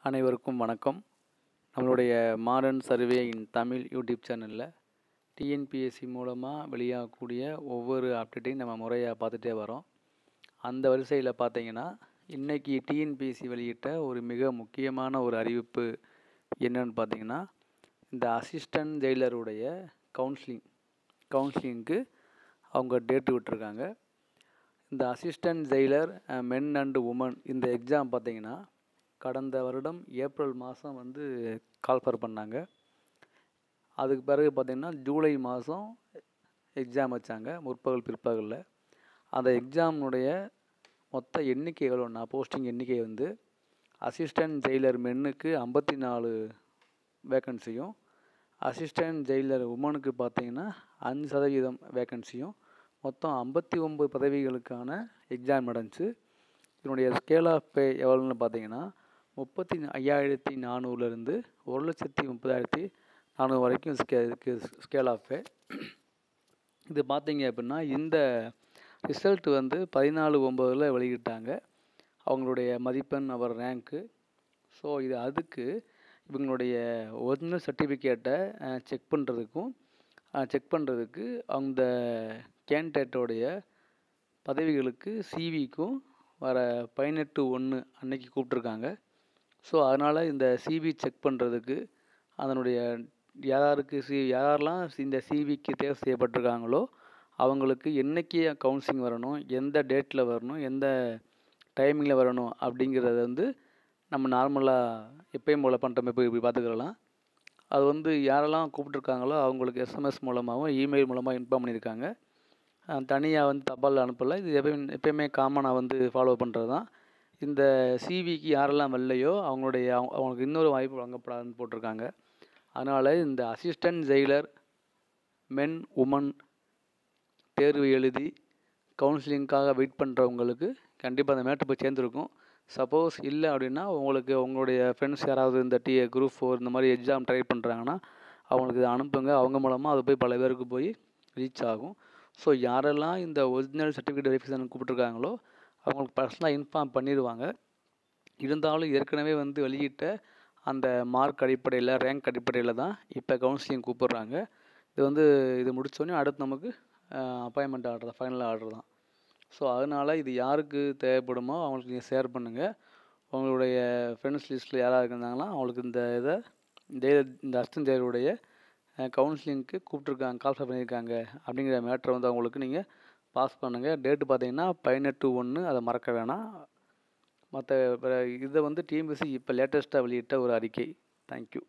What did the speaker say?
அனைவருக்கும் வணக்கம். நம்மளுடைய மாடர்ன் சர்வே இன் தமிழ் யூடியூப் சேனலில் டிஎன்பிஎஸ்சி மூலமாக வெளியாகக்கூடிய ஒவ்வொரு அப்டேட்டையும் நம்ம முறையாக பார்த்துட்டே வரோம். அந்த வரிசையில் பார்த்தீங்கன்னா இன்றைக்கி டிஎன்பிஎஸ்சி வெளியிட்ட ஒரு மிக முக்கியமான ஒரு அறிவிப்பு என்னன்னு பார்த்தீங்கன்னா, இந்த அசிஸ்டன்ட் ஜெயிலருடைய கவுன்சிலிங்க்கு அவங்க டேட்டு விட்டுருக்காங்க. இந்த assistant jailer men and women இந்த எக்ஸாம் பார்த்தீங்கன்னா கடந்த வருடம் ஏப்ரல் மாதம் கால்ஃபர் பண்ணாங்க. அதுக்கு பிறகு பார்த்திங்கன்னா ஜூலை மாதம் எக்ஸாம் வச்சாங்க, முற்பகல் பிற்பகலில். அந்த எக்ஸாமுடைய மொத்த எண்ணிக்கை எவ்வளோன்னா, போஸ்டிங் எண்ணிக்கை அசிஸ்டன்ட் ஜெயிலர் மென்னுக்கு 54 வேக்கன்சியும், அசிஸ்டன்ட் ஜெயிலர் உமனுக்கு பார்த்திங்கன்னா 5% வேக்கன்சியும், மொத்தம் 59 பதவிகளுக்கான எக்ஸாம் நடந்துச்சு. இதனுடைய ஸ்கேல் ஆஃப் பே எவ்வளோன்னு பார்த்தீங்கன்னா 35,400லேருந்து 1,30,400 வரைக்கும் ஸ்கேல் ஆஃப் பே. இது பார்த்தீங்க அப்படின்னா இந்த ரிசல்ட் 14/9 வெளியிட்டாங்க, அவங்களுடைய மதிப்பெண் அவர் ரேங்க்கு. ஸோ இது அதுக்கு இவங்களுடைய ஒரிஜினல் சர்டிஃபிகேட்டை செக் பண்ணுறதுக்கு அந்த கேண்டிடேட்டோடைய பதவிகளுக்கு சிவிக்கும் வர 18/1 அன்னைக்கு கூப்பிட்ருக்காங்க. ஸோ அதனால் இந்த சிவி செக் பண்ணுறதுக்கு அதனுடைய யாரெல்லாம் இந்த சிவிக்கு தேர்வு செய்யப்பட்டிருக்காங்களோ அவங்களுக்கு என்றைக்கு கவுன்சிலிங் வரணும், எந்த டேட்டில் வரணும், எந்த டைமிங்கில் வரணும் அப்படிங்கிறத நம்ம நார்மலாக எப்பயும் போல் பண்ணுற மாதிரி இப்படி பார்த்துக்கலாம். அது யாரெல்லாம் கூப்பிட்ருக்காங்களோ அவங்களுக்கு எஸ்எம்எஸ் மூலமாகவும் இமெயில் மூலமாக இன்ஃபார்ம் பண்ணியிருக்காங்க. தனியாக தபால் அனுப்பலை. இது எப்பயுமே காமனாக ஃபாலோ பண்ணுறது தான். இந்த சிவிக்கு யாரெல்லாம் வரலையோ அவங்களுக்கு இன்னொரு வாய்ப்பு வழங்கப்படாதுன்னு போட்டிருக்காங்க. அதனால் இந்த அசிஸ்டன்ட் ஜெயிலர் மென் உமன் தேர்வு எழுதி கவுன்சிலிங்காக வெயிட் பண்ணுறவங்களுக்கு கண்டிப்பாக அந்த மேட்ரு போய் சேர்ந்துருக்கும். சப்போஸ் இல்லை அப்படின்னா உங்களுடைய ஃப்ரெண்ட்ஸ் யாராவது இந்த குரூப் 4 இந்த மாதிரி எக்ஸாம் ட்ரை பண்ணுறாங்கன்னா அவங்களுக்கு இதை அனுப்புங்க. அவங்க மூலமாக அது போய் பல பேருக்கு போய் ரீச் ஆகும். ஸோ யாரெல்லாம் இந்த ஒரிஜினல் சர்டிஃபிகேட் வெரிஃபிகேஷன் கூப்பிட்ருக்காங்களோ அவங்களுக்கு பர்சனலாக இன்ஃபார்ம் பண்ணிடுவாங்க. இருந்தாலும் ஏற்கனவே வெளியிட்ட அந்த மார்க் அடிப்படையில், ரேங்க் அடிப்படையில் தான் இப்போ கவுன்சிலிங் கூப்பிட்றாங்க. இது முடித்தோடனே அடுத்து நமக்கு அப்பாயின்மெண்ட் ஆர்டர் தான், ஃபைனல் ஆர்டர் தான். ஸோ அதனால் இது யாருக்கு தேவைப்படுமோ அவங்களுக்கு நீங்கள் ஷேர் பண்ணுங்கள். உங்களுடைய ஃப்ரெண்ட்ஸ் லிஸ்ட்டில் யாராவது இருந்தாங்கன்னா அவங்களுக்கு இந்த அசிஸ்டன்ட் ஜெயிலருடைய கவுன்சிலிங்க்கு கால்ஃபர் பண்ணியிருக்காங்க அப்படிங்கிற மேட்ரை அவங்களுக்கு நீங்கள் பாஸ் பண்ணுங்கள். டேட்டு பார்த்தீங்கன்னா 18/1, அதை மறக்க வேணாம். மற்ற இதை டிஎன்பிஎஸ்சி இப்போ லேட்டஸ்ட்டாக வெளியிட்ட ஒரு அறிக்கை. தேங்க்யூ.